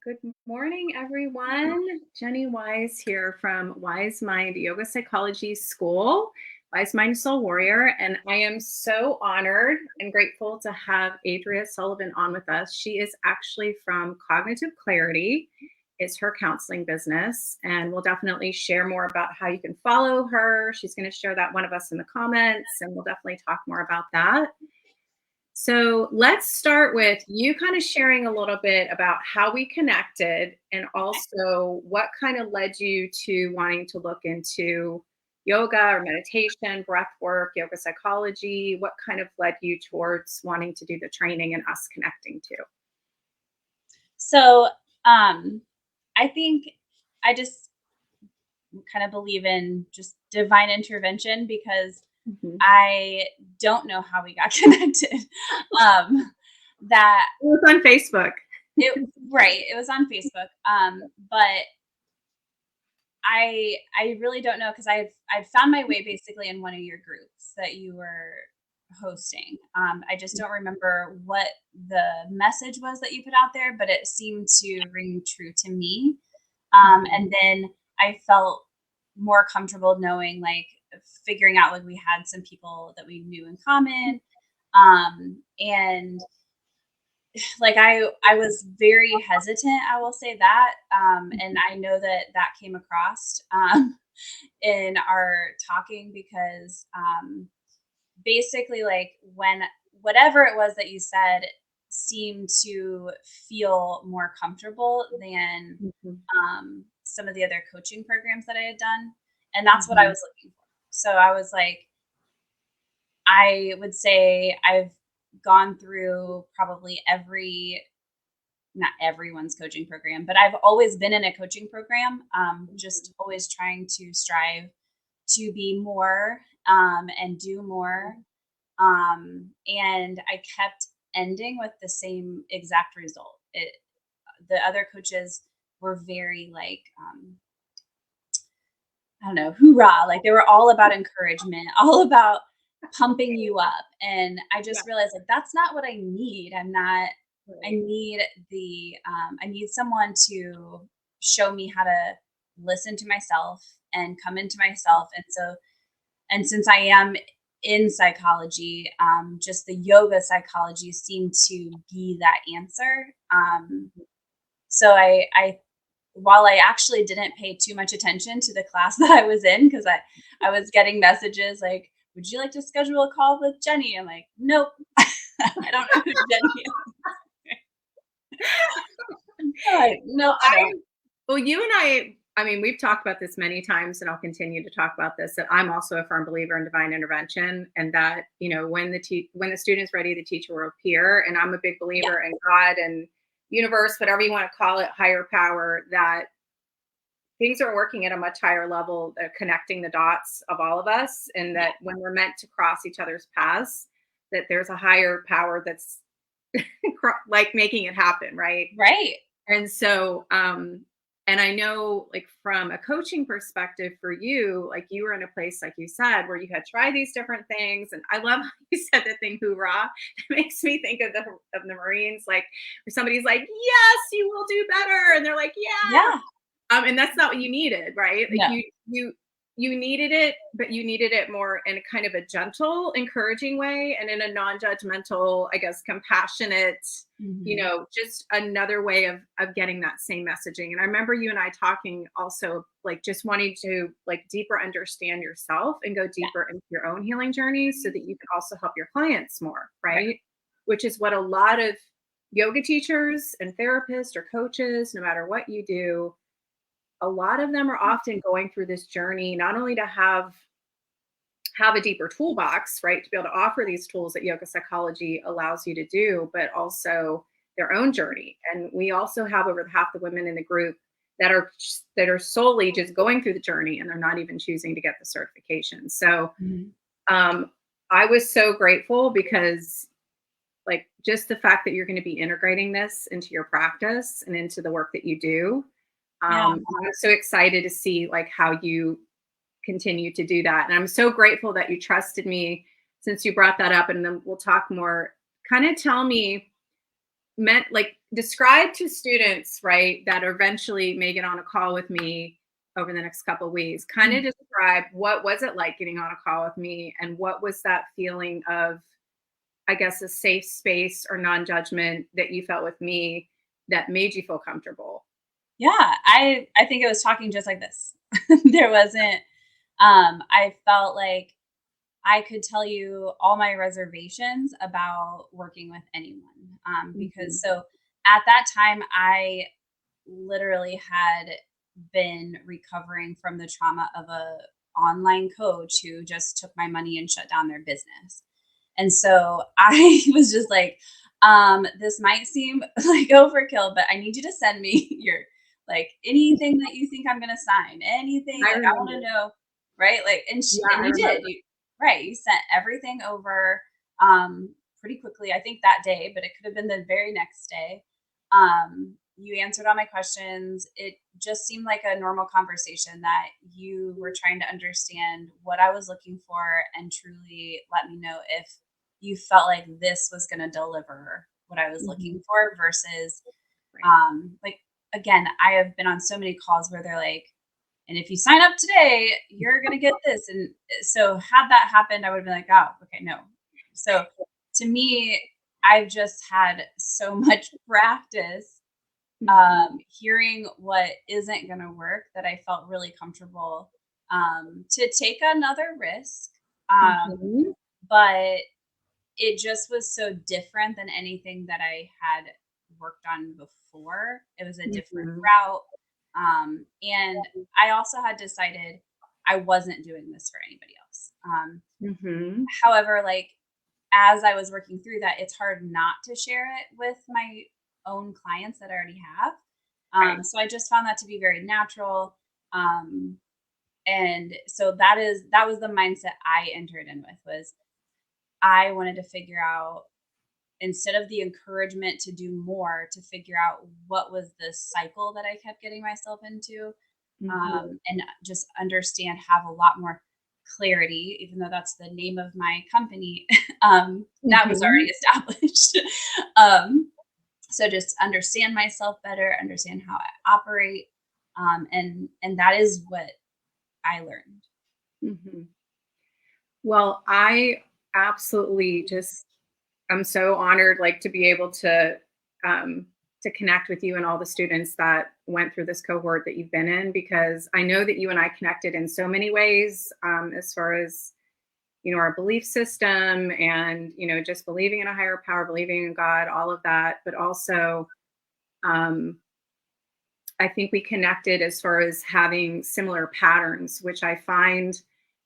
Good morning, everyone. Jenny Wise here from Wise Mind Yoga Psychology School, Wise Mind Soul Warrior. And I am so honored and grateful to have Adria Sullivan on with us. She is actually from Cognitive Clarity. It's her counseling business. And we'll definitely share more about how you can follow her. She's going to share that one of us in the comments, and we'll definitely talk more about that. So let's start with you kind of sharing a little bit about how we connected and also what kind of led you to wanting to look into yoga or meditation, breath work, yoga psychology. What kind of led you towards wanting to do the training and us connecting to? So, I think I just kind of believe in just divine intervention because Mhm. I don't know how we got connected. That It was on Facebook. it was on Facebook. But I really don't know because I'd found my way basically in one of your groups that you were hosting. I just don't remember what the message was that you put out there, but it seemed to ring true to me. Mhm. And then I felt more comfortable knowing, like, figuring out like we had some people that we knew in common. And like I was very hesitant, I will say that. And I know that that came across in our talking because basically, like, when whatever it was that you said seemed to feel more comfortable than Mhm. some of the other coaching programs that I had done. And that's what I Mhm. was looking for. So I was like, I would say I've gone through probably not everyone's coaching program, but I've always been in a coaching program, just always trying to strive to be more and do more. And I kept ending with the same exact result. The other coaches were very like, I don't know, hoorah. Like they were all about encouragement, all about pumping you up. And I Yeah. just realized like that's not what I need. I Right. need I need someone to show me how to listen to myself and come into myself. And since I am in psychology, just the yoga psychology seemed to be that answer. So I while I actually didn't pay too much attention to the class that I was in, because I was getting messages like, "Would you like to schedule a call with Jenny?" I'm like, "Nope, I don't know who Jenny is." Like, Well, "Nope, I don't." you and I mean, we've talked about this many times, and I'll continue to talk about this, that I'm also a firm believer in divine intervention, and that, when when the student's ready, the teacher will appear. And I'm a big Yeah, believer in God and universe, whatever you want to call it, higher power, that things are working at a much higher level, connecting the dots of all of us, and yeah, that when we're meant to cross each other's paths, that there's a higher power that's like making it happen, right? right. And so, and I know, like, from a coaching perspective for you, like, you were in a place, like you said, where you had tried these different things. And I love how you said the thing, hoorah. It makes me think of the Marines, like, where somebody's like, yes, you will do better. And they're like, yeah. Yeah, And that's not what you needed, right? Like, no, you needed it, but you needed it more in a kind of a gentle, encouraging way, and in a non-judgmental, I guess, compassionate, mhm, just another way of getting that same messaging. And I remember you and I talking also, like, just wanting to, like, deeper understand yourself and go yeah, deeper into your own healing journey so that you can also help your clients more, right, right? Which is what a lot of yoga teachers and therapists or coaches, no matter what you do, a lot of them are often going through this journey, not only to have a deeper toolbox, right, to be able to offer these tools that yoga psychology allows you to do, but also their own journey. And we also have over half the women in the group that are solely just going through the journey, and they're not even choosing to get the certification. So mhm, um, I was so grateful because, like, just the fact that you're going to be integrating this into your practice and into the work that you do. yeah, I'm so excited to see, like, how you continue to do that. And I'm so grateful that you trusted me, since you brought that up, and then we'll talk more. Kind of tell me, meant like describe to students, right, that eventually may get on a call with me over the next couple of weeks, kind of describe what was it like getting on a call with me, and what was that feeling of, I guess, a safe space or non-judgment that you felt with me that made you feel comfortable? Yeah, I think it was talking just like this. There wasn't I felt like I could tell you all my reservations about working with anyone. Mhm. Because so at that time I literally had been recovering from the trauma of a online coach who just took my money and shut down their business. And so I was just like, this might seem like overkill, but I need you to send me your like anything that you think I'm gonna sign, anything I like I want remember. to know, right? Like, Yeah, and I you did, remember. you right? You sent everything over pretty quickly. I think that day, but it could have been the very next day. You answered all my questions. It just seemed like a normal conversation that you were trying to understand what I was looking for and truly let me know if you felt like this was going to deliver what I was looking Mhm. for versus Right. like again, I have been on so many calls where they're like, and if you sign up today, you're gonna get this. And so had that happened, I would have been like, oh, okay, no. So to me, I've just had so much practice Mhm. hearing what isn't gonna work that I felt really comfortable to take another risk. Um, Mhm. but it just was so different than anything that I had worked on before. It was a different Mhm. route. And I also had decided I wasn't doing this for anybody else. Mhm. However, like as I was working through that, it's hard not to share it with my own clients that I already have. Right. So I just found that to be very natural. Um, and so that was the mindset I entered in with was I wanted to figure out instead of the encouragement to do more to figure out what was the cycle that I kept getting myself into Mhm. and just understand have a lot more clarity even though that's the name of my company that was Mhm. already established um, so just understand myself better understand how I operate and that is what I learned. Mhm. Well, I absolutely just I'm so honored, like, to be able to connect with you and all the students that went through this cohort that you've been in, because I know that you and I connected in so many ways, as far as, our belief system and, just believing in a higher power, believing in God, all of that. But also, um, I think we connected as far as having similar patterns, which I find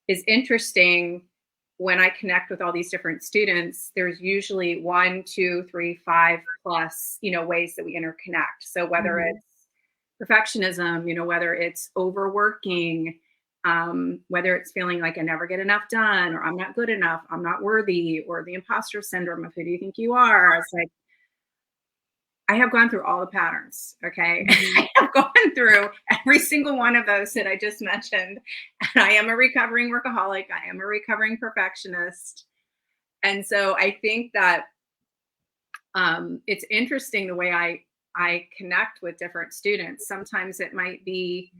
is interesting. When I connect with all these different students, there's usually one, two, three, five plus, ways that we interconnect. So whether Mhm. it's perfectionism, whether it's overworking, whether it's feeling like I never get enough done, or I'm not good enough, I'm not worthy, or the imposter syndrome of who do you think you are? It's like, I have gone through all the patterns, okay? Mhm. I have gone through every single one of those that I just mentioned, and I am a recovering workaholic, I am a recovering perfectionist, and so I think that, it's interesting the way I connect with different students. Sometimes it might be,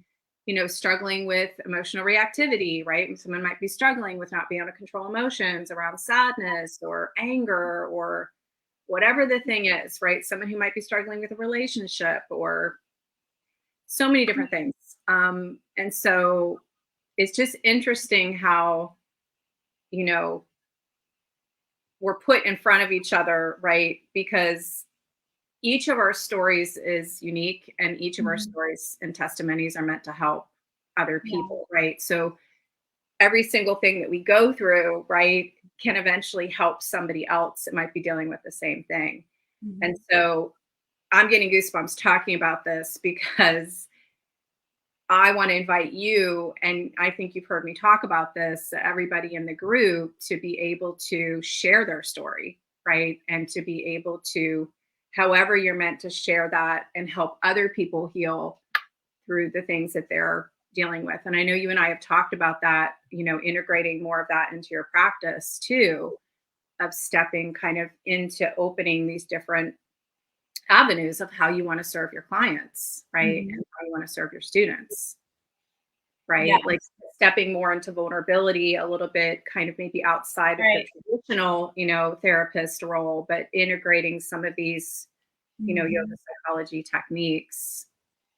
struggling with emotional reactivity, right? And someone might be struggling with not being able to control emotions around sadness or anger or whatever the thing is, right? Someone who might be struggling with a relationship or so many different things. And so it's just interesting how, you know, we're put in front of each other, right? Because each of our stories is unique and each of our Mhm. stories and testimonies are meant to help other Yeah. people, right? So every single thing that we go through, right, can eventually help somebody else that might be dealing with the same thing. And Mhm. so I'm getting goosebumps talking about this because I want to invite you, and I think you've heard me talk about this, everybody in the group to be able to share their story, right? And to be able to, however, you're meant to share that and help other people heal through the things that they're dealing with. And I know you and I have talked about that, integrating more of that into your practice too, of stepping kind of into opening these different avenues of how you want to serve your clients, right? Mhm. And how you want to serve your students, right? Like Yes. stepping more into vulnerability a little bit, kind of maybe outside of the Right. traditional, therapist role, but integrating some of these, yoga Mhm. psychology techniques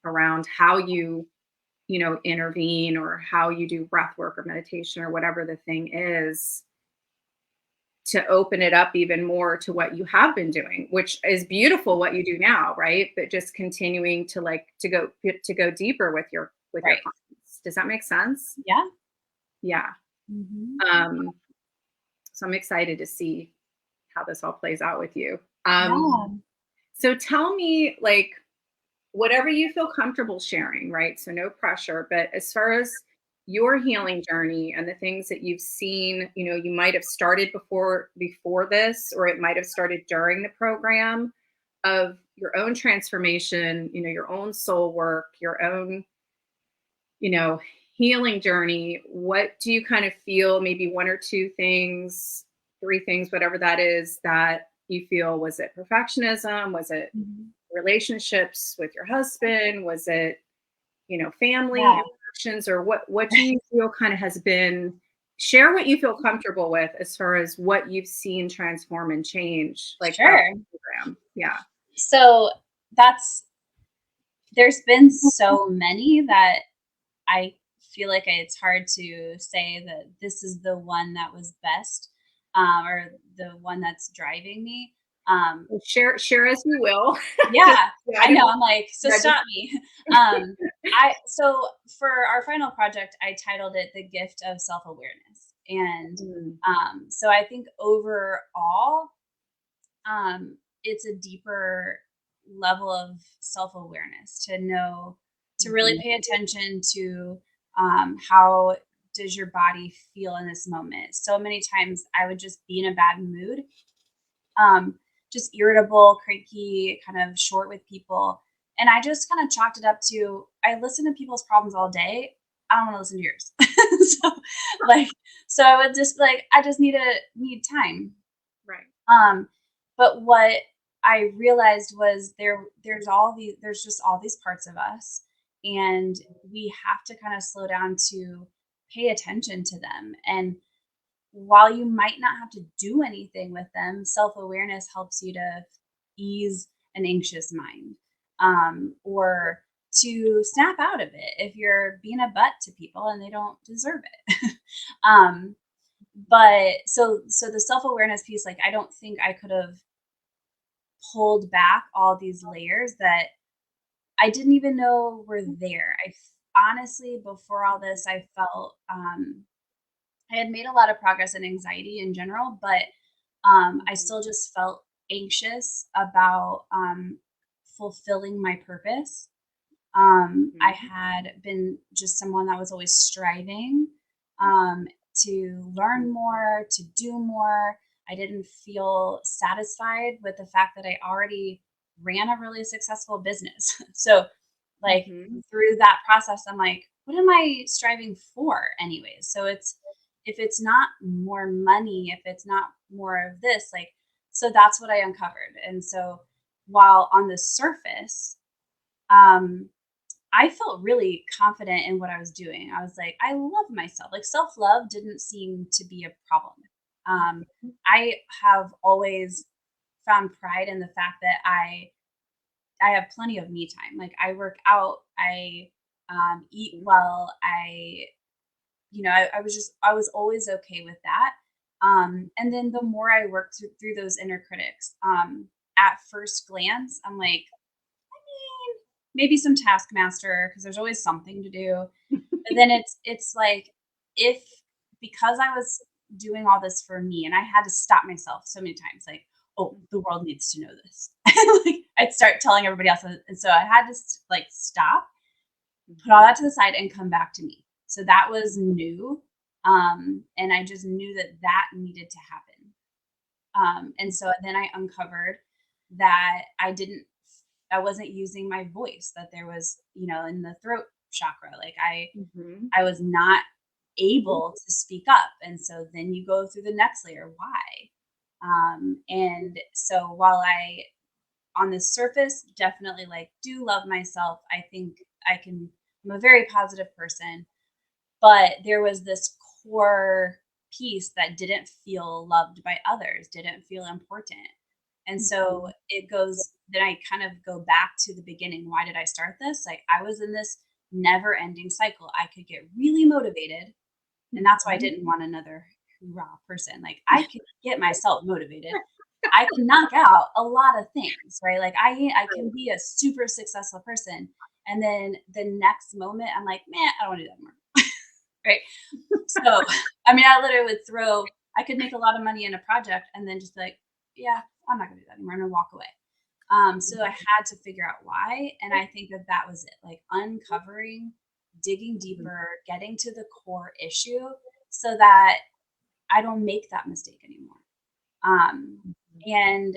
around how you, intervene, or how you do breath work or meditation or whatever the thing is, to open it up even more to what you have been doing, which is beautiful what you do now, right? But just continuing to go deeper with your Right. clients. Does that make sense? Yeah. Yeah. Mhm. Um, so I'm excited to see how this all plays out with you. Yeah. So tell me, like, whatever you feel comfortable sharing, right? So no pressure, but as far as your healing journey and the things that you've seen, you might have started before this, or it might have started during the program, of your own transformation, your own soul work, your own, you know, healing journey. What do you kind of feel, maybe one or two things, three things, whatever that is, that you feel? Was it perfectionism? Was it Mhm. relationships with your husband? Was it, family Yeah. interactions? Or what do you feel kind of has been, share what you feel comfortable with as far as what you've seen transform and change, like throughout Sure. the program? Yeah. So that's there's been so many that I feel like it's hard to say that this is the one that was best, or the one that's driving me. Um, Well, share as you will. Just, yeah, yeah, I I didn't know. want I'm like, so to judge. stop me. Um, I so for our final project, I titled it "The Gift of Self-Awareness," and Mm, so I think overall, it's a deeper level of self-awareness to know, to really mhm, pay attention to, how does your body feel in this moment. So many times I would just be in a bad mood, um, just irritable, cranky, kind of short with people. And I just kind of chalked it up to, I listen to people's problems all day. I don't want to listen to yours. so like so I would just be like, I just need time. right. Um, but what I realized was there's just all these parts of us, and we have to kind of slow down to pay attention to them. And while you might not have to do anything with them, self-awareness helps you to ease an anxious mind, or to snap out of it if you're being a butt to people and they don't deserve it. um, but so the self-awareness piece, like I don't think I could have pulled back all these layers that I didn't even know were there. Honestly, before all this, I felt, I had made a lot of progress in anxiety in general, but I Mhm, still just felt anxious about, fulfilling my purpose. I mhm, had been just someone that was always striving, um, to learn more, to do more. I didn't feel satisfied with the fact that I already ran a really successful business. So, like, mhm, through that process, I'm like, what am I striving for, anyways? So, if it's not more money, if it's not more of this, like, so that's what I uncovered. And so, while on the surface, um, I felt really confident in what I was doing. I was like, I love myself. Like self love didn't seem to be a problem. I have always found pride in the fact that I have plenty of me time. Like I work out, I eat mhm, well. I was always okay with that. And then the more I worked through those inner critics, at first glance, I'm like, maybe some taskmaster because there's always something to do. But then it's like, if because I was doing all this for me and I had to stop myself so many times, like, oh, the world needs to know this. Like, I'd start telling everybody else, and so I had to like stop, put all mhm, that to the side, and come back to me. So that was new, and I just knew that that needed to happen. And so then I uncovered that I wasn't using my voice, that there was, in the throat chakra, like mhm, I was not able to speak up. And so then you go through the next layer, why? And so while I on the surface, definitely like do love myself. I think I'm a very positive person, but there was this core piece that didn't feel loved by others, didn't feel important. And so then I kind of go back to the beginning. Why did I start this? Like I was in this never ending cycle. I could get really motivated. And that's why I didn't want another hoorah person. Like I could get myself motivated. I can knock out a lot of things, right? Like I can be a super successful person. And then the next moment I'm like, man, I don't want to do that anymore. Right. So, I mean, I literally would I could make a lot of money in a project and then just be like, yeah, I'm not gonna do that anymore. I'm gonna walk away. So I had to figure out why. And I think that was it, like uncovering, digging deeper, getting to the core issue so that I don't make that mistake anymore. And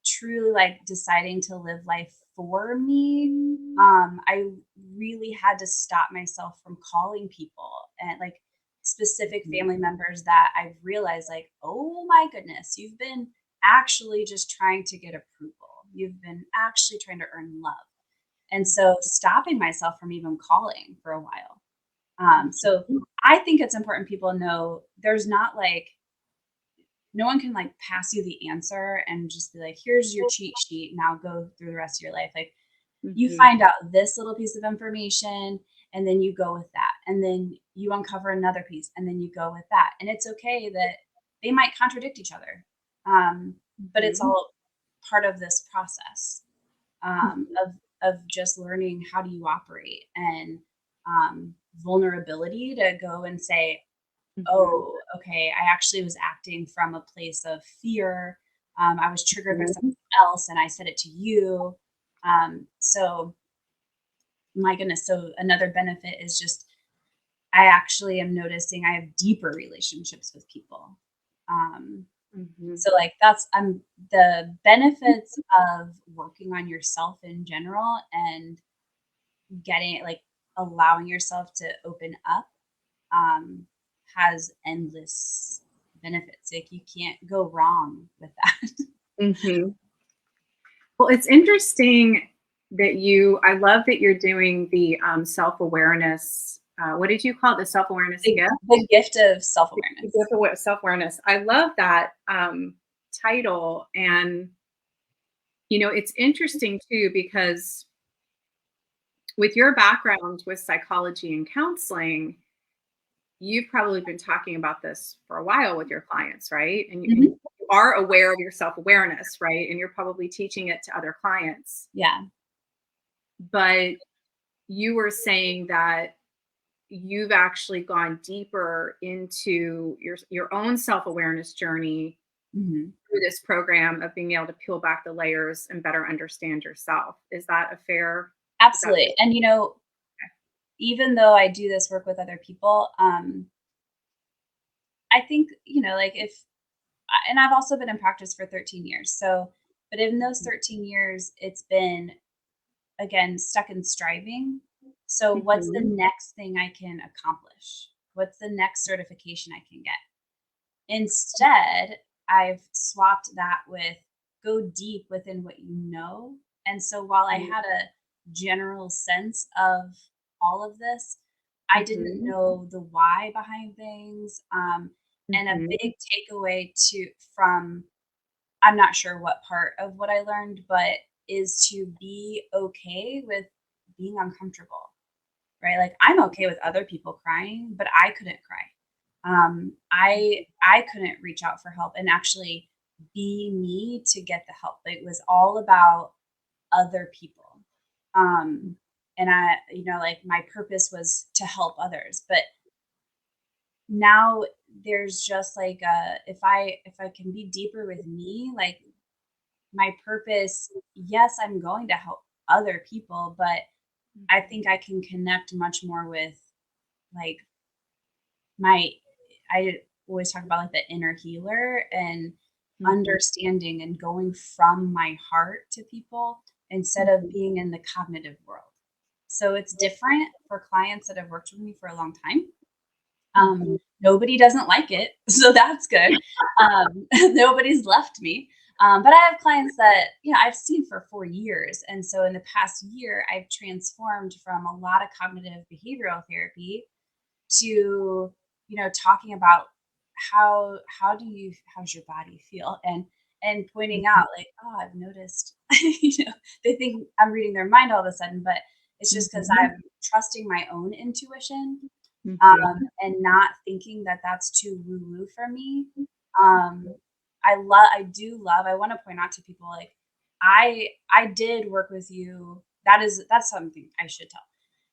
truly like deciding to live life for me, I really had to stop myself from calling people and like specific family members that I realized like, oh my goodness, you've been actually just trying to get approval. You've been actually trying to earn love. And so stopping myself from even calling for a while. So I think it's important people know there's not like, no one can like pass you the answer and just be like, here's your cheat sheet. Now go through the rest of your life. Like you find out this little piece of information and then you go with that. And then you uncover another piece and then you go with that. And it's okay that they might contradict each other. But it's all part of this process of just learning how do you operate and vulnerability to go and say, oh, okay, I actually was acting from a place of fear. I was triggered by something else and I said it to you. So my goodness. So another benefit is just, I actually am noticing I have deeper relationships with people. So like the benefits of working on yourself in general and getting it, like allowing yourself to open up, has endless benefits. Like you can't go wrong with that. Well, it's interesting that I love that you're doing the self-awareness. What did you call it? The self-awareness gift? The gift of self-awareness. The gift of self-awareness. I love that title. And, it's interesting too, because with your background with psychology and counseling, you've probably been talking about this for a while with your clients, right? And you are aware of your self-awareness, right? And you're probably teaching it to other clients. Yeah. But you were saying that you've actually gone deeper into your own self-awareness journey through this program of being able to peel back the layers and better understand yourself. Is that a fair? Absolutely. And, even though I do this work with other people, I think, like and I've also been in practice for 13 years. So, but in those 13 years, it's been, again, stuck in striving. So what's the next thing I can accomplish? What's the next certification I can get? Instead, I've swapped that with go deep within what you know. And so while I had a general sense of all of this, I didn't know the why behind things. And a big takeaway from, I'm not sure what part of what I learned, but is to be okay with being uncomfortable, right? Like I'm okay with other people crying, but I couldn't cry. I couldn't reach out for help and actually be me to get the help. It was all about other people. And I, like my purpose was to help others, but now there's just like, if I can be deeper with me, like my purpose, yes, I'm going to help other people, but I think I can connect much more with like I always talk about like the inner healer and understanding and going from my heart to people instead of being in the cognitive world. So it's different for clients that have worked with me for a long time. Nobody doesn't like it, so that's good. Nobody's left me. But I have clients that, I've seen for 4 years. And so in the past year, I've transformed from a lot of cognitive behavioral therapy to, talking about how's your body feel? And pointing out like, oh, I've noticed, they think I'm reading their mind all of a sudden, but it's just because I'm trusting my own intuition, and not thinking that that's too woo-woo for me. I want to point out to people, like, I did work with you. That's something I should tell.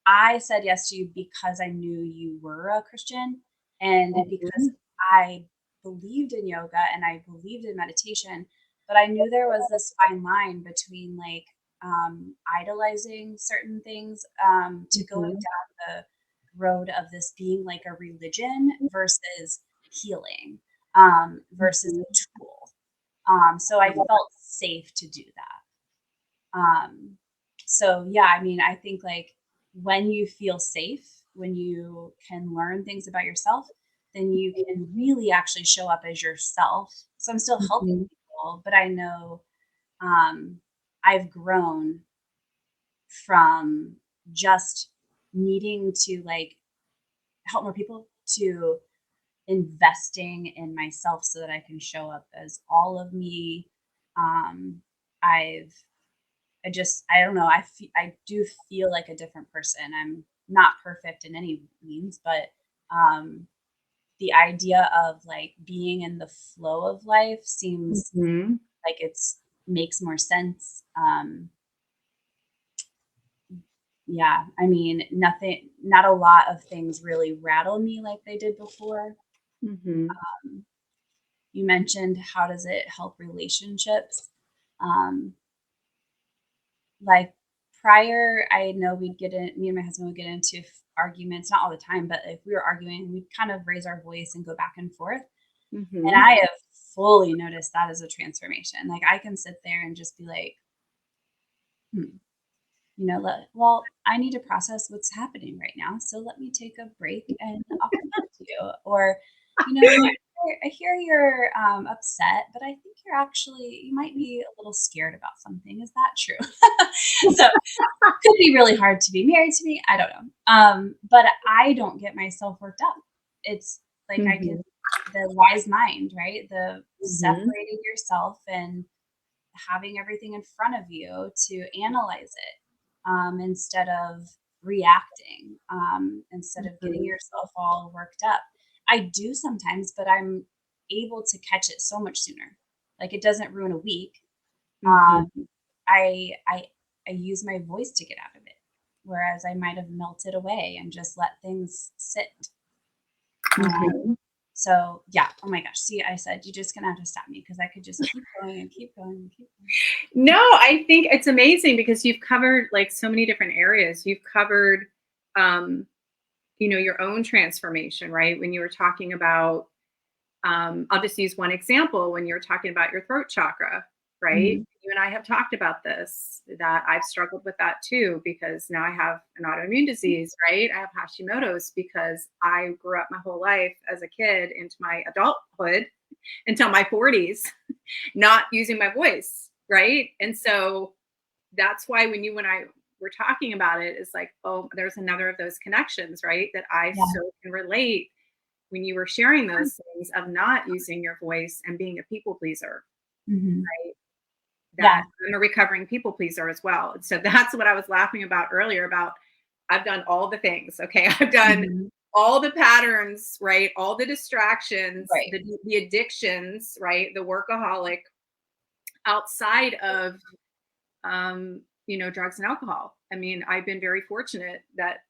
I said yes to you because I knew you were a Christian, and because I believed in yoga and I believed in meditation, but I knew there was this fine line between like idolizing certain things, to going down the road of this being like a religion versus healing, versus a tool. So I felt safe to do that. So yeah, I mean, I think like when you feel safe, when you can learn things about yourself, then you can really actually show up as yourself. So I'm still helping people, but I know, I've grown from just needing to like help more people to investing in myself so that I can show up as all of me. Um, I've I don't know. I do feel like a different person. I'm not perfect in any means, but the idea of like being in the flow of life seems like makes more sense. Yeah, I mean, not a lot of things really rattle me like they did before. You mentioned, how does it help relationships? Like prior, I know me and my husband would get into arguments, not all the time, but if we were arguing, we'd kind of raise our voice and go back and forth. And I have fully noticed that as a transformation. Like I can sit there and just be like, well, I need to process what's happening right now. So let me take a break and I'll come back to you. Or, I hear you're upset, but I think you might be a little scared about something. Is that true? So it could be really hard to be married to me. I don't know. But I don't get myself worked up. It's like I can, the wise mind, right? The separating yourself and having everything in front of you to analyze it, instead of reacting, instead of getting yourself all worked up. I do sometimes, but I'm able to catch it so much sooner. Like it doesn't ruin a week. I use my voice to get out of it, whereas I might have melted away and just let things sit. So yeah. Oh my gosh. See, I said you're just gonna have to stop me because I could just keep going and keep going and keep going. No, I think it's amazing because you've covered like so many different areas. You've covered, your own transformation, right? When you were talking about, I'll just use one example. When you're talking about your throat chakra, right? You and I have talked about this, that I've struggled with that too, because now I have an autoimmune disease, right? I have Hashimoto's because I grew up my whole life as a kid into my adulthood until my 40s, not using my voice, right? And so that's why when I were talking about it, it's like, oh, there's another of those connections, right? That I so can relate when you were sharing those things of not using your voice and being a people pleaser, right? That I'm a recovering people pleaser as well. And so that's what I was laughing about earlier about I've done all the things. Okay. I've done all the patterns, right? All the distractions, the addictions, right? The workaholic outside of, drugs and alcohol. I mean, I've been very fortunate that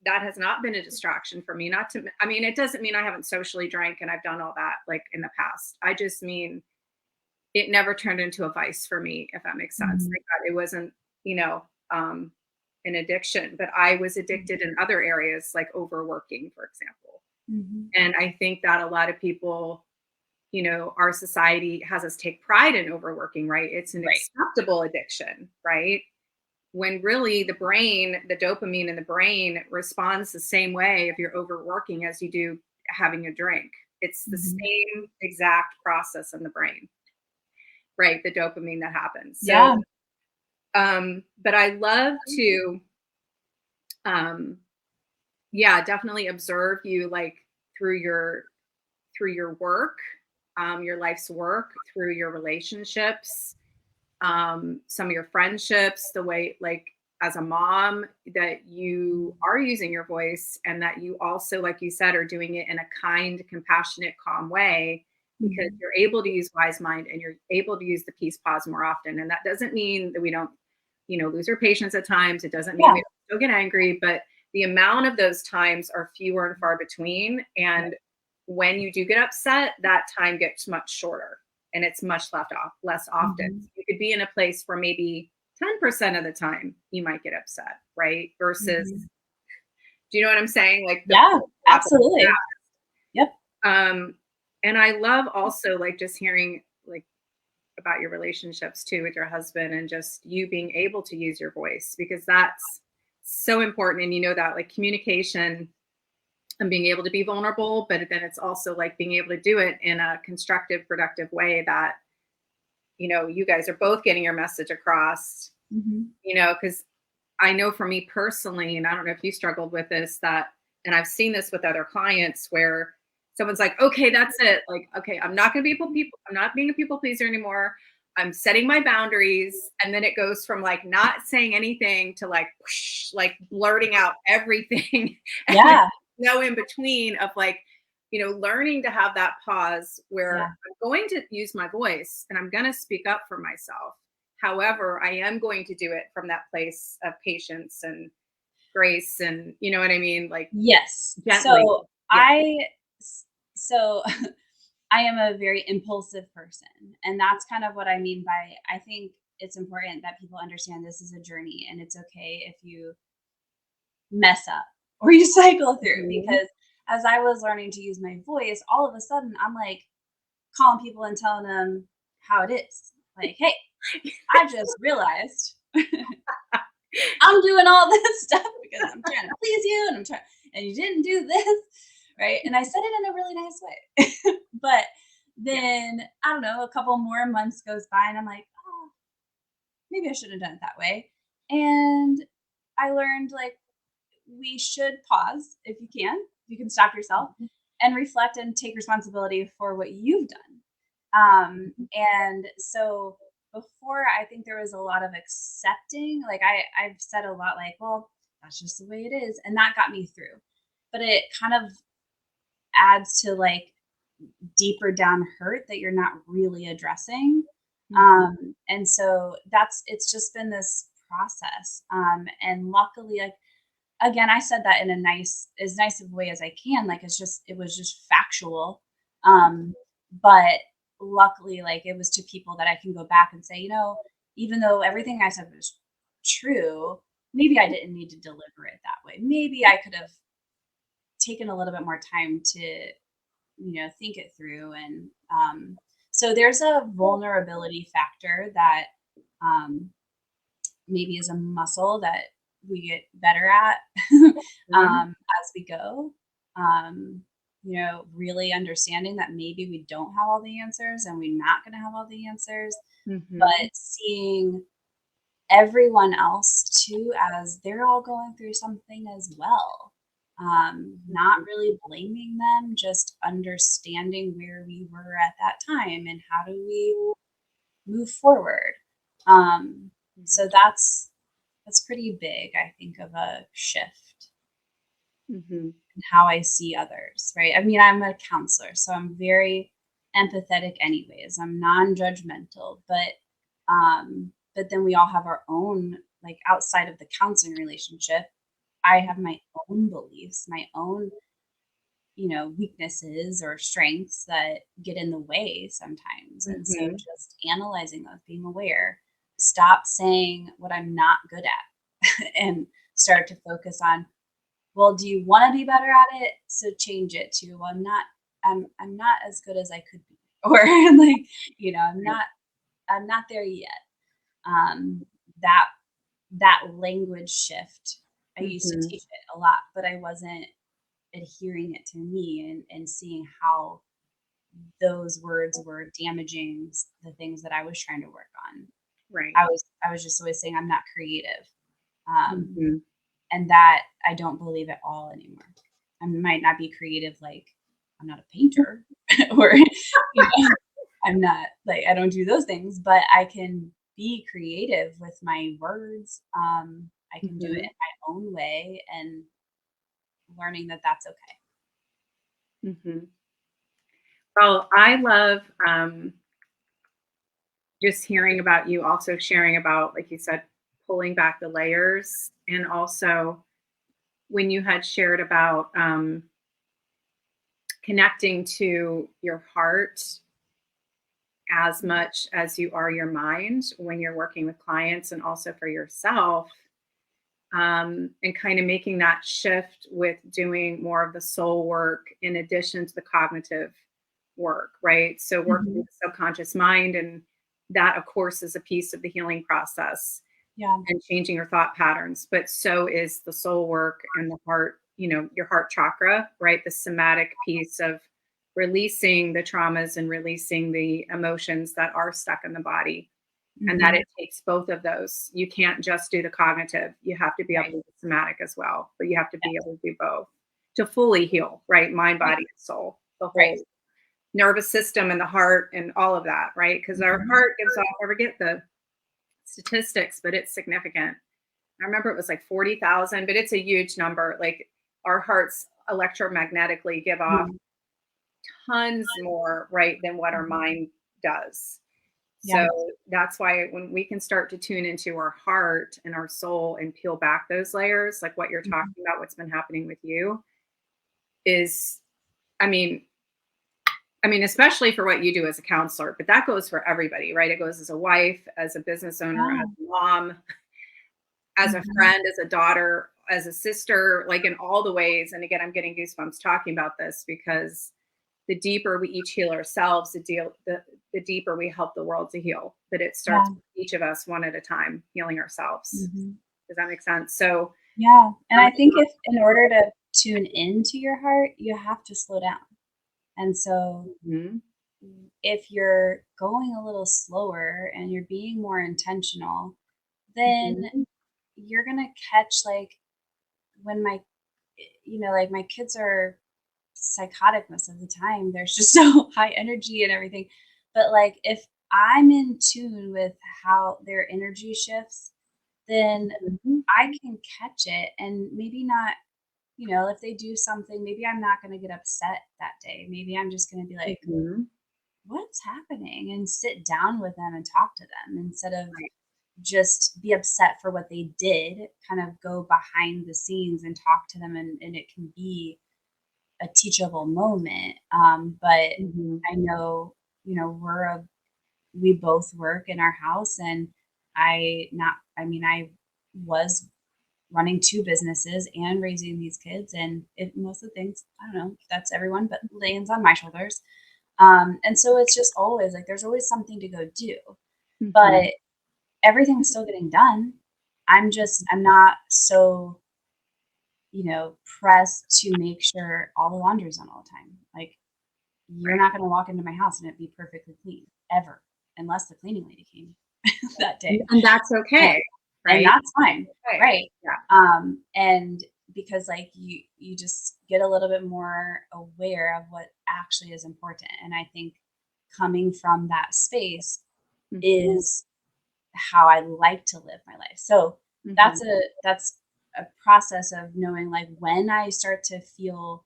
has not been a distraction for me. It doesn't mean I haven't socially drank and I've done all that like in the past. I just mean it never turned into a vice for me, if that makes sense. Like it wasn't, an addiction, but I was addicted in other areas like overworking, for example. And I think that a lot of people, our society has us take pride in overworking, right? It's an acceptable addiction, right? When really the brain, the dopamine in the brain responds the same way if you're overworking as you do having a drink. It's the same exact process in the brain. right? The dopamine that happens. So, Yeah. but I love to, yeah, definitely observe you like through your work, your life's work, through your relationships, some of your friendships, the way like as a mom that you are using your voice and that you also, like you said, are doing it in a kind, compassionate, calm way because you're able to use wise mind and you're able to use the peace pause more often. And that doesn't mean that we don't, lose our patience at times. It doesn't mean Yeah. we don't still get angry, but the amount of those times are fewer and far between. And when you do get upset, that time gets much shorter and it's much less often. You could be in a place where maybe 10% of the time you might get upset, right? Versus, do you know what I'm saying? Like, Yeah, absolutely. Yep. And I love also like just hearing like about your relationships too with your husband and just you being able to use your voice because that's so important. And that like communication and being able to be vulnerable, but then it's also like being able to do it in a constructive, productive way that, you guys are both getting your message across, because I know for me personally, and I don't know if you struggled with this, and I've seen this with other clients where someone's like, okay, that's it. Like, okay, I'm not going to be I'm not being a people pleaser anymore. I'm setting my boundaries. And then it goes from like not saying anything to like, whoosh, like blurting out everything. Yeah. No in between of like, learning to have that pause where I'm going to use my voice and I'm going to speak up for myself. However, I am going to do it from that place of patience and grace and you know what I mean? Like yes. gently. So I am a very impulsive person. And that's kind of what I mean by, I think it's important that people understand this is a journey and it's okay if you mess up or you cycle through because as I was learning to use my voice, all of a sudden I'm like calling people and telling them how it is. Like, hey, I just realized I'm doing all this stuff because I'm trying to please you and you didn't do this. Right. And I said it in a really nice way. But then I don't know, a couple more months goes by and I'm like, oh, maybe I shouldn't have done it that way. And I learned like we should pause if you can. You can stop yourself and reflect and take responsibility for what you've done. And so before, I think there was a lot of accepting. Like I've said a lot, like, well, that's just the way it is, and that got me through. But it kind of adds to like deeper down hurt that you're not really addressing. And so it's just been this process. And luckily, like again, I said that in as nice of a way as I can. Like it was just factual. But luckily, like it was to people that I can go back and say, even though everything I said was true, maybe I didn't need to deliver it that way. Maybe I could have taken a little bit more time to, think it through. And so there's a vulnerability factor that maybe is a muscle that we get better at as we go. Really understanding that maybe we don't have all the answers and we're not going to have all the answers, but seeing everyone else too as they're all going through something as well. Not really blaming them, just understanding where we were at that time and how do we move forward. So that's pretty big, I think, of a shift in how I see others, right? I mean, I'm a counselor, so I'm very empathetic anyways. I'm non-judgmental, but then we all have our own, like outside of the counseling relationship, I have my own beliefs, my own, weaknesses or strengths that get in the way sometimes. And so just analyzing those, being aware, stop saying what I'm not good at and start to focus on, well, do you want to be better at it? So change it to, well, I'm not as good as I could be. Or like, I'm not there yet. That language shift, I used to teach it a lot, but I wasn't adhering it to me and seeing how those words were damaging the things that I was trying to work on. Right. I was just always saying I'm not creative. Mm-hmm. And that I don't believe at all anymore. I might not be creative, like I'm not a painter or I'm not like I don't do those things, but I can be creative with my words. I can do it in my own way, and learning that that's okay. Mm-hmm. Well, I love just hearing about you also sharing about, like you said, pulling back the layers, and also when you had shared about connecting to your heart as much as you are your mind when you're working with clients, and also for yourself, and kind of making that shift with doing more of the soul work in addition to the cognitive work, right? So working with the subconscious mind, and that of course is a piece of the healing process. Yeah. And changing your thought patterns, but so is the soul work and the heart, your heart chakra, right? The somatic piece of releasing the traumas and releasing the emotions that are stuck in the body. And that it takes both of those. You can't just do the cognitive. You have to be able to do the somatic as well, but you have to be able to do both to fully heal, right? Mind, body, and soul, the whole nervous system and the heart and all of that, right? Because our heart gives off, I forget the statistics, but it's significant. I remember it was like 40,000, but it's a huge number. Like our hearts electromagnetically give off tons more, right, than what our mind does. So that's why when we can start to tune into our heart and our soul and peel back those layers, like what you're talking about, what's been happening with you is, I mean, especially for what you do as a counselor, but that goes for everybody, right? It goes as a wife, as a business owner, as a mom, as a friend, as a daughter, as a sister, like in all the ways. And again, I'm getting goosebumps talking about this because the deeper we each heal ourselves, the deeper we help the world to heal. But it starts with each of us one at a time, healing ourselves. Does that make sense? So yeah. And I think if in order to tune into your heart, you have to slow down. And so if you're going a little slower and you're being more intentional, then you're going to catch, like, when like my kids are psychotic most of the time. There's just so high energy and everything. But like if I'm in tune with how their energy shifts, then I can catch it, and maybe not, if they do something, maybe I'm not going to get upset that day. Maybe I'm just going to be like, what's happening? And sit down with them and talk to them instead of just be upset for what they did, kind of go behind the scenes and talk to them. And it can be a teachable moment. But I know, we both work in our house, and I was running 2 businesses and raising these kids, and most of the things, I don't know if that's everyone, but lands on my shoulders. And so it's just always like, there's always something to go do, but everything's still getting done. I'm not so, pressed to make sure all the laundry's done all the time. Like, you're not going to walk into my house and it be perfectly clean ever, unless the cleaning lady came that day. And that's okay. Right? And that's fine. Okay. Right. Yeah. And because like you just get a little bit more aware of what actually is important. And I think coming from that space is how I like to live my life. So that's a process of knowing, like, when I start to feel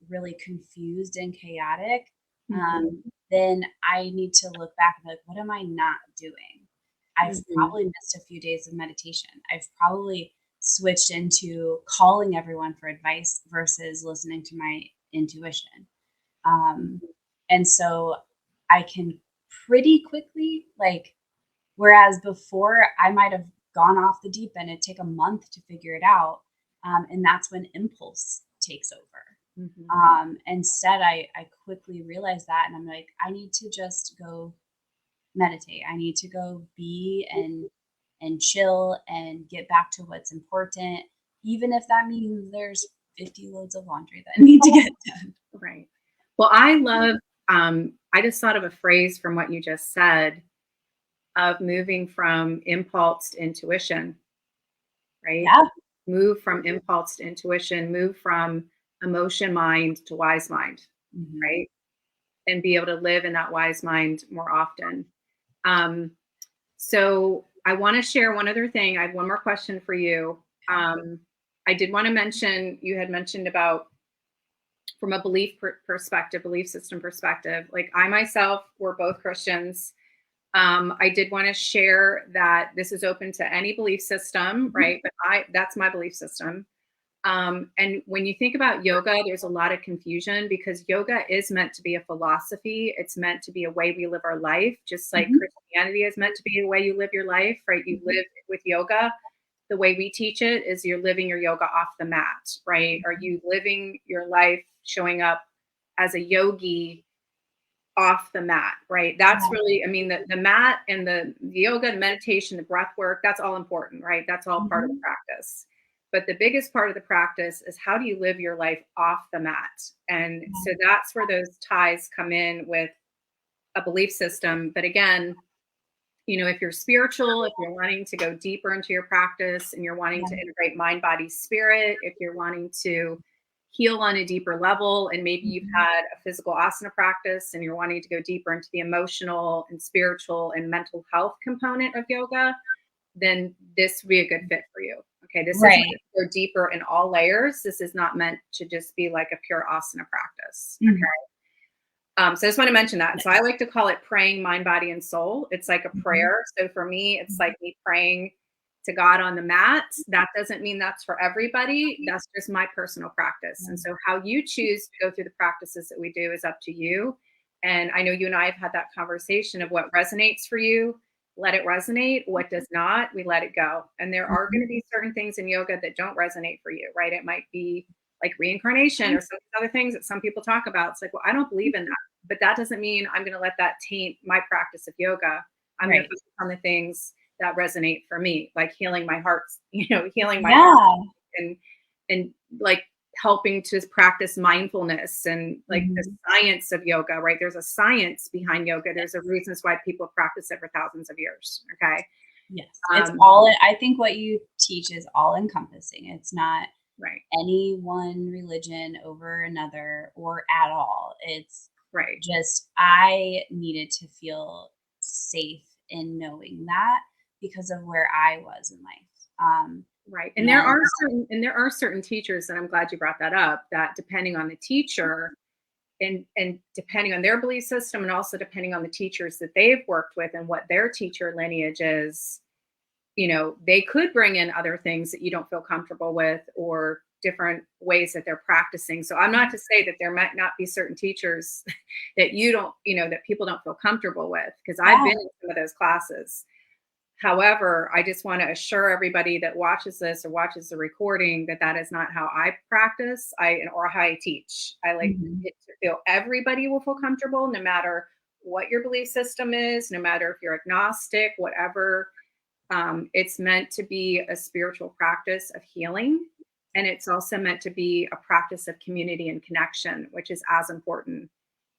really confused and chaotic, then I need to look back and be like, what am I not doing? I've probably missed a few days of meditation. I've probably switched into calling everyone for advice versus listening to my intuition. And so I can pretty quickly, like, whereas before I might have gone off the deep end, it'd take a month to figure it out. And that's when impulse takes over. Instead, I quickly realized that, and I'm like, I need to just go meditate. I need to go be and chill and get back to what's important, even if that means there's 50 loads of laundry that need to get done. Right. Well, I love I just thought of a phrase from what you just said of moving from impulse to intuition, right? Yeah. Move from impulse to intuition, move from emotion mind to wise mind, right? And be able to live in that wise mind more often. So I want to share one other thing. I have one more question for you. I did want to mention, you had mentioned about from a perspective, belief system perspective, like I myself, we're both Christians. I did want to share that this is open to any belief system, right? But that's my belief system. And when you think about yoga, there's a lot of confusion because yoga is meant to be a philosophy. It's meant to be a way we live our life, just like Christianity is meant to be a way you live your life, right? You live with yoga. The way we teach it is you're living your yoga off the mat, right? Are you living your life showing up as a yogi off the mat, right? That's really, I mean, the mat and the yoga, the meditation, the breath work, that's all important, right? That's all part of the practice. But the biggest part of the practice is how do you live your life off the mat? And so that's where those ties come in with a belief system. But again, you know, if you're spiritual, if you're wanting to go deeper into your practice and you're wanting to integrate mind, body, spirit, if you're wanting to heal on a deeper level, and maybe you've had a physical asana practice and you're wanting to go deeper into the emotional and spiritual and mental health component of yoga, then this would be a good fit for you. Okay, this is meant to go deeper in all layers. This is not meant to just be like a pure asana practice. Okay. So I just want to mention that. So I like to call it praying mind, body, and soul. It's like a prayer. So for me, it's like me praying to God on the mat. That doesn't mean that's for everybody. That's just my personal practice. And so how you choose to go through the practices that we do is up to you. And I know you and I have had that conversation of what resonates for you. Let it resonate. What does not, we let it go. And there are going to be certain things in yoga that don't resonate for you, right? It might be like reincarnation or some other things that some people talk about. It's like, well, I don't believe in that, but that doesn't mean I'm going to let that taint my practice of yoga. I'm going to focus on the things that resonate for me, like healing my heart, you know, healing my heart and like helping to practice mindfulness and like the science of yoga, right? There's a science behind yoga. There's a reasons why people practice it for thousands of years. Okay. Yes. It's all, I think what you teach is all encompassing. It's not any one religion over another or at all. It's just, I needed to feel safe in knowing that because of where I was in life. And there are certain teachers, and I'm glad you brought that up, that depending on the teacher and depending on their belief system and also depending on the teachers that they've worked with and what their teacher lineage is, you know, they could bring in other things that you don't feel comfortable with or different ways that they're practicing. So I'm not to say that there might not be certain teachers that you don't, you know, that people don't feel comfortable with, because I've been in some of those classes. However, I just want to assure everybody that watches this or watches the recording that that is not how I practice or how I teach. I like it to feel everybody will feel comfortable no matter what your belief system is, no matter if you're agnostic, whatever. It's meant to be a spiritual practice of healing. And it's also meant to be a practice of community and connection, which is as important.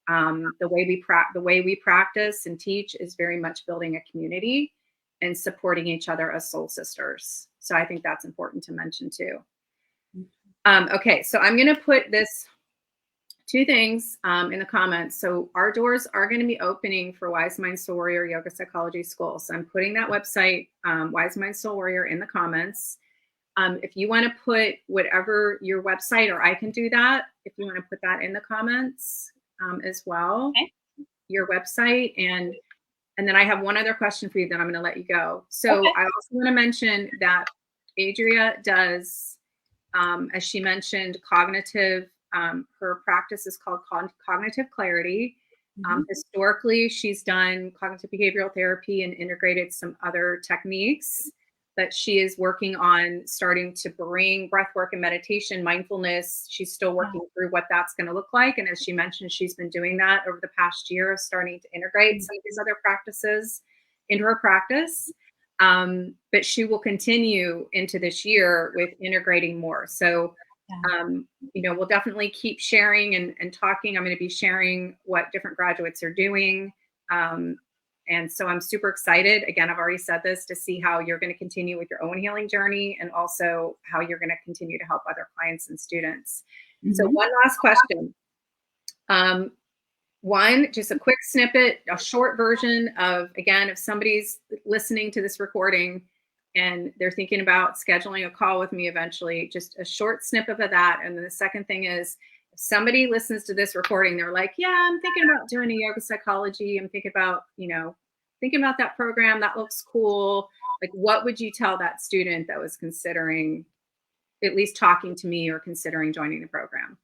The way we practice and teach is very much building a community and supporting each other as soul sisters. So I think that's important to mention too. Okay, so I'm going to put this two things in the comments. So our doors are going to be opening for Wise Mind Soul Warrior Yoga Psychology School. So I'm putting that website, Wise Mind Soul Warrior, in the comments. If you want to put whatever your website, or I can do that, if you want to put that in the comments as well, your website. And then I have one other question for you, then I'm going to let you go. So I also want to mention that Adria does, as she mentioned, cognitive, her practice is called cognitive clarity. Historically, she's done cognitive behavioral therapy and integrated some other techniques, but she is working on starting to bring breath work and meditation, mindfulness. She's still working through what that's going to look like. And as she mentioned, she's been doing that over the past year, starting to integrate some of these other practices into her practice. But she will continue into this year with integrating more. So Yeah. We'll definitely keep sharing and talking. I'm going to be sharing what different graduates are doing. And so I'm super excited. Again, I've already said this, to see how you're going to continue with your own healing journey, and also how you're going to continue to help other clients and students. So one last question. Just a quick snippet, a short version of, again, if somebody's listening to this recording and they're thinking about scheduling a call with me eventually, just a short snippet of that. And then the second thing is, if somebody listens to this recording, they're like, yeah, I'm thinking about doing a yoga psychology. I'm thinking about, thinking about that program. That looks cool. Like, what would you tell that student that was considering at least talking to me or considering joining the program?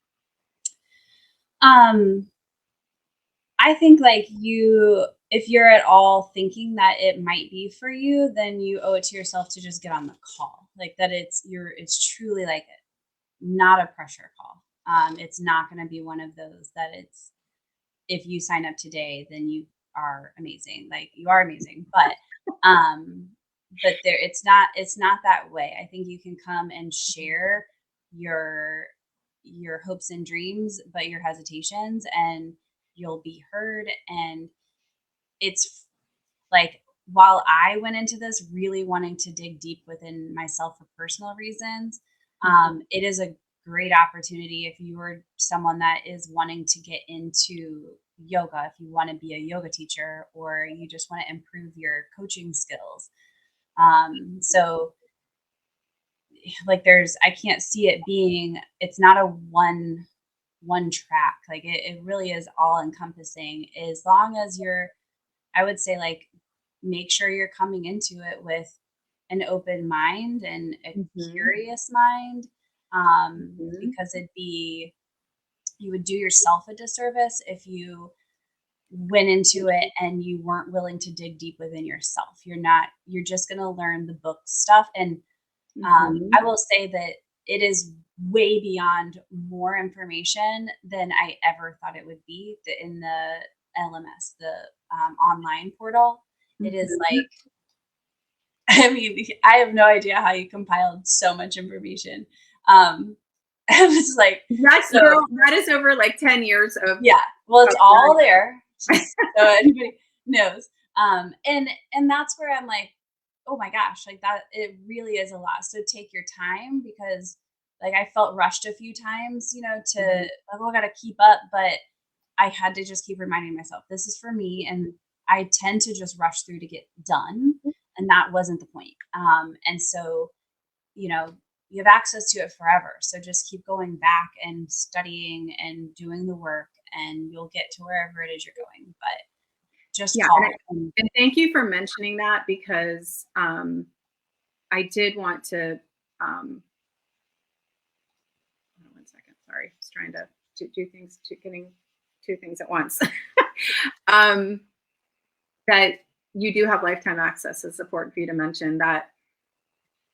I think if you're at all thinking that it might be for you, then you owe it to yourself to just get on the call. Like, that it's truly like not a pressure call. It's not going to be one of those that if you sign up today, then you are amazing. Like, you are amazing, but it's not that way. I think you can come and share your hopes and dreams, but your hesitations, and you'll be heard. And it's like, while I went into this really wanting to dig deep within myself for personal reasons, it is a great opportunity if you are someone that is wanting to get into yoga, if you want to be a yoga teacher, or you just want to improve your coaching skills. So like, I can't see it being, it's not a one track. Like, it really is all encompassing, as long as I would say, like, make sure you're coming into it with an open mind and a curious mind, because you would do yourself a disservice if you went into it and you weren't willing to dig deep within yourself. You're just going to learn the book stuff. And I will say that it is way beyond more information than I ever thought it would be in the LMS, the online portal. It is like, I mean, I have no idea how you compiled so much information. It was like, that is over like 10 years of, well, it's all there, just so anybody knows. And that's where I'm like, oh my gosh, like, that, it really is a lot. So take your time, because like, I felt rushed a few times, to like, oh, I got to keep up, but I had to just keep reminding myself, this is for me. And I tend to just rush through to get done. And that wasn't the point. And so, you have access to it forever. So just keep going back and studying and doing the work, and you'll get to wherever it is you're going. But just call. And thank you for mentioning that, because I did want to, one second, sorry, just trying to do things, getting two things at once. That you do have lifetime access. It's important for you to mention that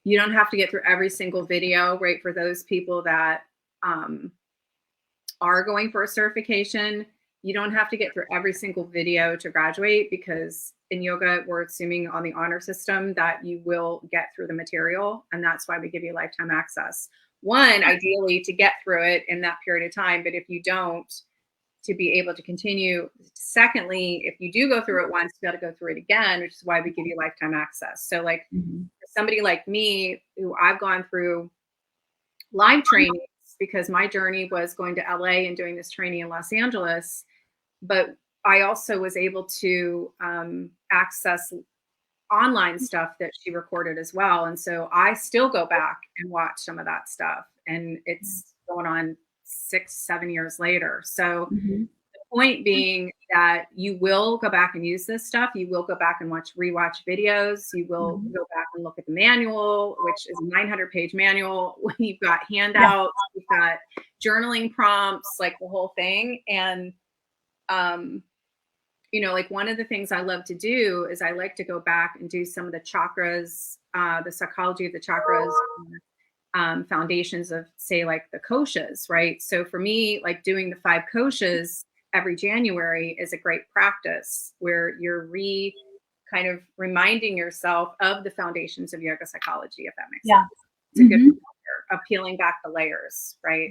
you don't have to get through every single video, right? For those people that are going for a certification, you don't have to get through every single video to graduate, because in yoga, we're assuming on the honor system that you will get through the material. And that's why we give you lifetime access. One, ideally to get through it in that period of time. But if you don't, to be able to continue. Secondly, if you do go through it once, you got to go through it again, which is why we give you lifetime access. So like somebody like me, who I've gone through live trainings, because my journey was going to LA and doing this training in Los Angeles, but I also was able to access online stuff that she recorded as well. And so I still go back and watch some of that stuff, and it's going on 6-7 years later. So the point being that you will go back and use this stuff. You will go back and rewatch videos. You will go back and look at the manual, which is a 900-page manual. You've got handouts, you've got journaling prompts, like the whole thing. And, like, one of the things I love to do is I like to go back and do some of the chakras, the psychology of the chakras, foundations of, say, like the koshas, right? So for me, like, doing the 5 koshas every January is a great practice, where you're kind of reminding yourself of the foundations of yoga psychology, if that makes sense. It's a good reminder. of peeling back the layers, right?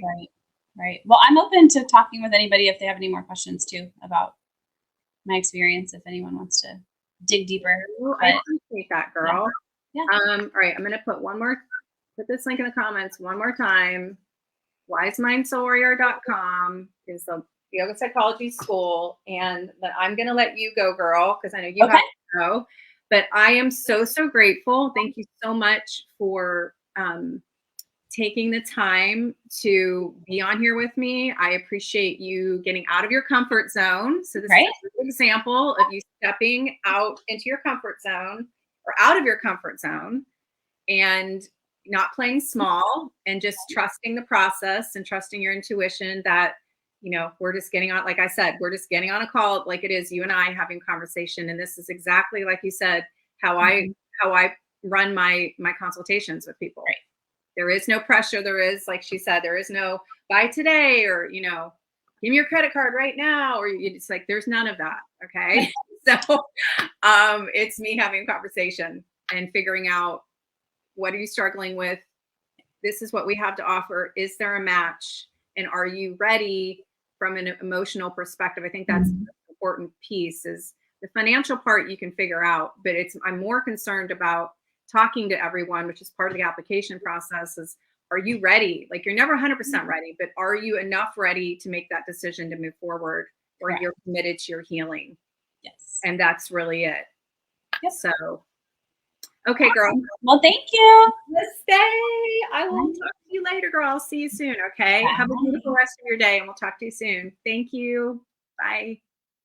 Right. Well, I'm open to talking with anybody if they have any more questions too about my experience, if anyone wants to dig deeper. I appreciate that, girl. Yeah. All right, I'm gonna put this link in the comments one more time. 𝐦𝑠mindsoulwarrior.com is the yoga psychology school, and I'm gonna let you go, girl, because I know you have to go. But I am so grateful. Thank you so much for taking the time to be on here with me. I appreciate you getting out of your comfort zone. So this is a good example of you stepping out into your comfort zone or out of your comfort zone and not playing small and just trusting the process and trusting your intuition that, you know, we're just getting on, like I said, we're just getting on a call like it is you and I having conversation. And this is exactly, like you said, how I run my consultations with people. Right. There is no pressure. There is, like she said, there is no buy today or, you know, give me your credit card right now. Or it's like, there's none of that. Okay. So it's me having a conversation and figuring out, what are you struggling with? This is what we have to offer. Is there a match? And are you ready from an emotional perspective? I think that's the important piece. Is the financial part you can figure out, but I'm more concerned about talking to everyone, which is part of the application process. Is, are you ready? Like, you're never 100% ready, but are you enough ready to make that decision to move forward, or you're committed to your healing? Yes. And that's really it. Yep. So, okay, girl. Well, thank you. Namaste. I will talk to you later, girl. I'll see you soon. Okay. Have a beautiful rest of your day, and we'll talk to you soon. Thank you. Bye.